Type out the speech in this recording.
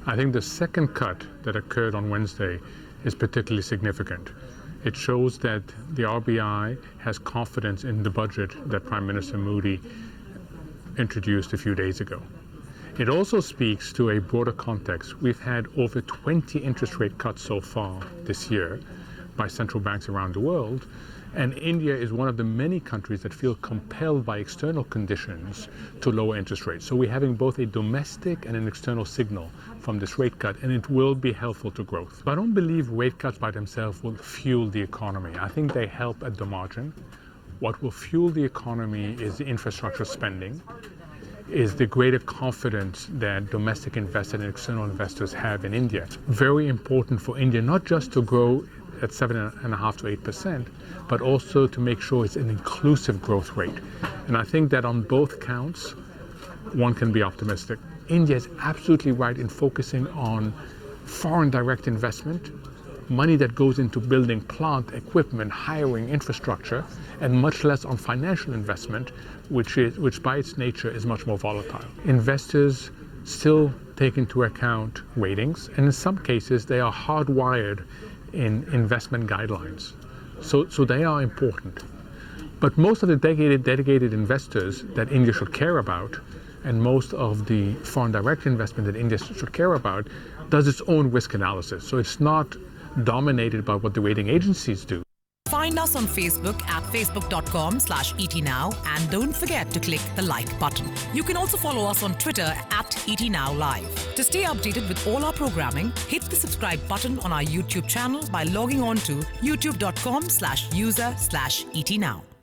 I think the second cut that occurred on Wednesday is particularly significant. It shows that the RBI has confidence in the budget that Prime Minister Modi introduced a few days ago. It also speaks to a broader context. We've had over 20 interest rate cuts so far this year by central banks around the world, and India is one of the many countries that feel compelled by external conditions to lower interest rates. So we're having both a domestic and an external signal from this rate cut, and it will be helpful to growth. But I don't believe rate cuts by themselves will fuel the economy. I think they help at the margin. What will fuel the economy is the infrastructure spending, is the greater confidence that domestic investors and external investors have in India. It's very important for India not just to grow at 7.5% to 8%, but also to make sure it's an inclusive growth rate. And I think that on both counts, one can be optimistic. India is absolutely right in focusing on foreign direct investment, money that goes into building plant, equipment, hiring, infrastructure, and much less on financial investment, which by its nature is much more volatile. Investors still take into account ratings, and in some cases they are hardwired in investment guidelines. So they are important. But most of the dedicated investors that India should care about, and most of the foreign direct investment that India should care about, does its own risk analysis. So it's not dominated by what the rating agencies do. Find us on Facebook at facebook.com/ETNow and don't forget to click the like button. You can also follow us on Twitter at ETNowLive. To stay updated with all our programming, hit the subscribe button on our YouTube channel by logging on to youtube.com/user/ETNow.